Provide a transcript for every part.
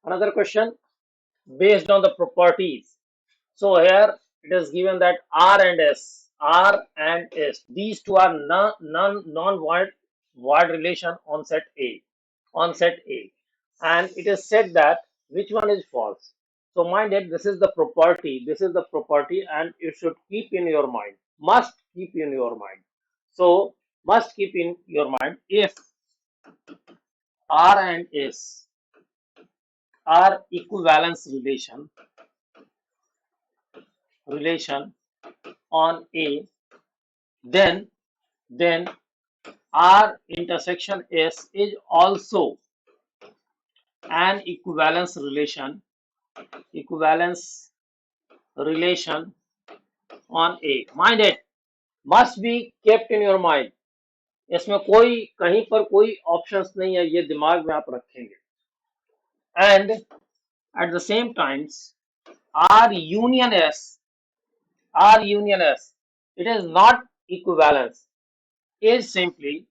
Another question based on the properties. So here it is given that R and S, these two are non-void void relation on set A, and it is said that which one is false. So mind it, this is the property, and you should keep in your mind, must keep in your mind. So must keep in your mind if R and S are equivalence relation on A, then then R intersection S is also an equivalence relation on A. Mind it, must be kept in your mind. इसमें कोई कहीं पर कोई options नहीं है, ये दिमाग में आप रखेंगे. And at the same times, R union S, it is not equivalence, is simply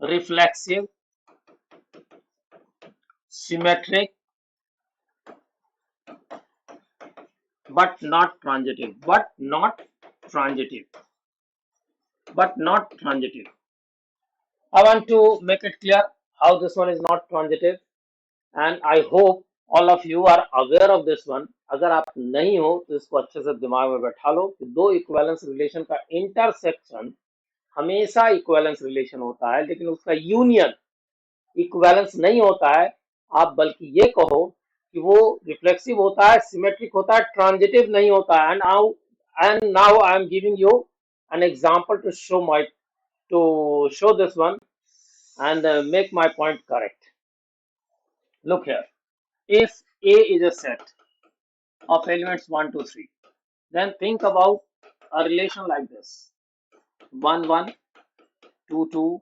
reflexive, symmetric, but not transitive. But not transitive. I want to make it clear how this one is not transitive, and I hope all of you are aware of this one. अगर आप नहीं हो तो इसको अच्छे से दिमाग में बैठा लो कि दो इक्विवेलेंस रिलेशन का इंटरसेक्शन हमेशा इक्विवेलेंस रिलेशन होता है, लेकिन उसका यूनियन इक्विवेलेंस नहीं होता है. आप बल्कि ये कहो कि वो रिफ्लेक्सिव होता है, सिमेट्रिक होता है, ट्रांजिटिव नहीं होता है. And now I am giving you an example to show this one and make my point correct. Look here. If A is a set of elements 1, 2, 3, then think about a relation like this: 1, 1, 2, 2,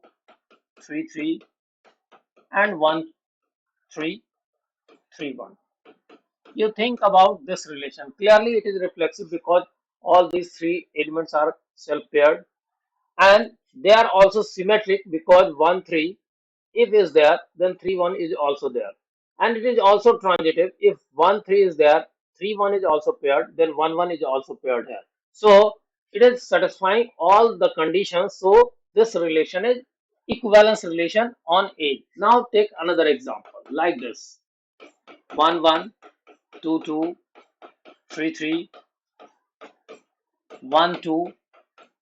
3, 3, and 1, 3, 3, 1. You think about this relation. Clearly, it is reflexive because all these three elements are self paired, and they are also symmetric because 1, 3, if is there, then 3, 1 is also there. And it is also transitive. If 1, 3 is there, 3, 1 is also paired, then 1, 1 is also paired here. So it is satisfying all the conditions. So this relation is equivalence relation on A. Now take another example like this: 1, 1, 2, 2, 3, 3, 1, 2,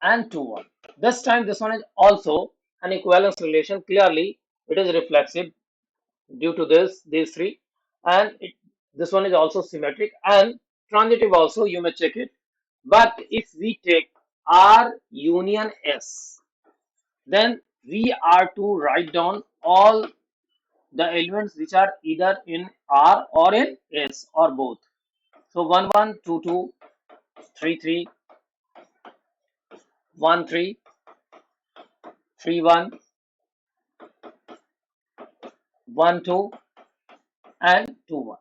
and 2, 1. This time this one is also an equivalence relation. Clearly it is reflexive due to these three, and this one is also symmetric and transitive also, you may check it. But if we take R union S, then we are to write down all the elements which are either in R or in S or both. So 1, 1, 2, 2, 3, 3, 1, 3, 3, 1, 1, 2, and 2, 1.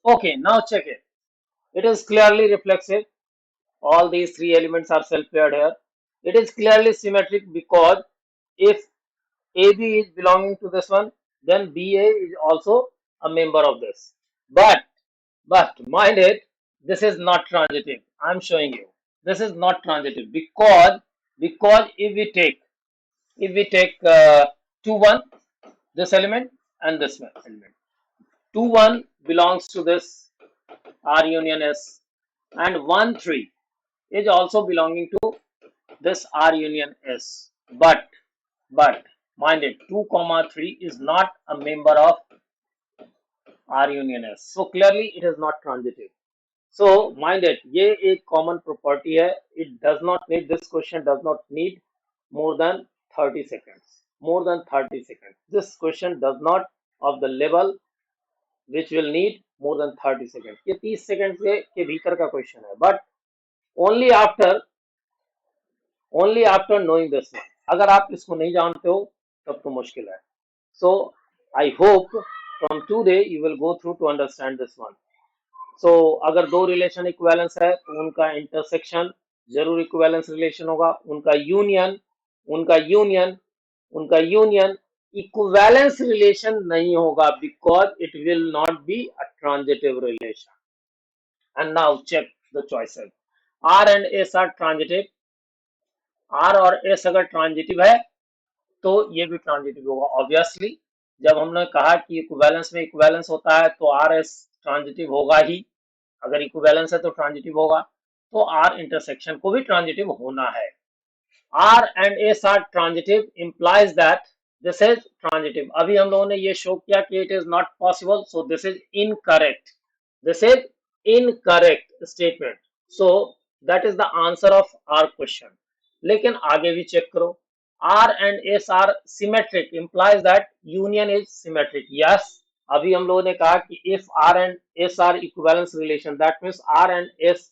Okay, now check it. It is clearly reflexive. All these three elements are self-paired here. It is clearly symmetric because if AB is belonging to this one, then BA is also a member of this. But mind it, this is not transitive. I'm showing you. This is not transitive because if we take 2, 1, this element and this one element, 2, 1 belongs to this R union S, and 1, 3 is also belonging to this R union S. But mind it, 2 comma 3 is not a member of R union S. So clearly it is not transitive. So mind it, ये एक common property है. It does not need, this question does not need more than 30 seconds. More than 30 seconds. This question does not of the level which will need more than 30 seconds. ये 30 seconds के भीतर का question है. But only after knowing this one. अगर आप इसको नहीं जानते हो तब तो मुश्किल है. So I hope from today you will go through to understand this one. So अगर दो रिलेशन इक्विवेलेंस है तो उनका इंटरसेक्शन जरूर इक्विवेलेंस रिलेशन होगा. उनका यूनियन इक्विवेलेंस रिलेशन नहीं होगा because it will not be a transitive relation. And now check the choices. R and S are transitive. R और एस अगर ट्रांजिटिव है तो ये भी ट्रांजिटिव होगा ऑब्वियसली. जब हमने कहा कि इक्विवेलेंस में इक्विवेलेंस होता है तो आर एस ट्रांजिटिव होगा ही. अगर इक्विवेलेंस है तो ट्रांजिटिव होगा. तो आर इंटरसेक्शन को भी ट्रांजिटिव होना है. R and S are transitive implies that this is transitive. अभी हम लोगों ने ये शो किया कि it is not possible, so this is incorrect. This is incorrect statement. So that is the answer of our question. लेकिन आगे भी चेक करो. R and S are symmetric implies that union is symmetric. Yes. अभी हम लोगों ने कहा कि if R and S are equivalence relation, that means R and S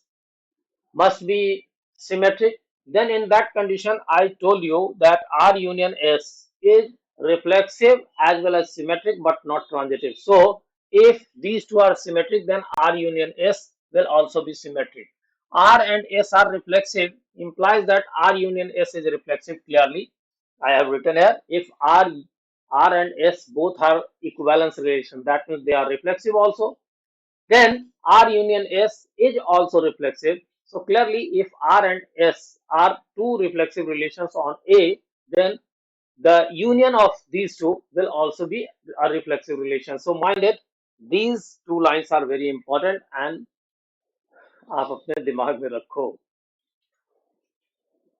must be symmetric. Then in that condition, I told you that R union S is reflexive as well as symmetric but not transitive. So if these two are symmetric, then R union S will also be symmetric. R and S are reflexive implies that R union S is reflexive clearly. I have written here if R and S both are equivalence relation, that means they are reflexive also. Then R union S is also reflexive. So clearly if R and S are two reflexive relations on A, then the union of these two will also be a reflexive relation. So mind it, these two lines are very important and आप अपने दिमाग में रखो.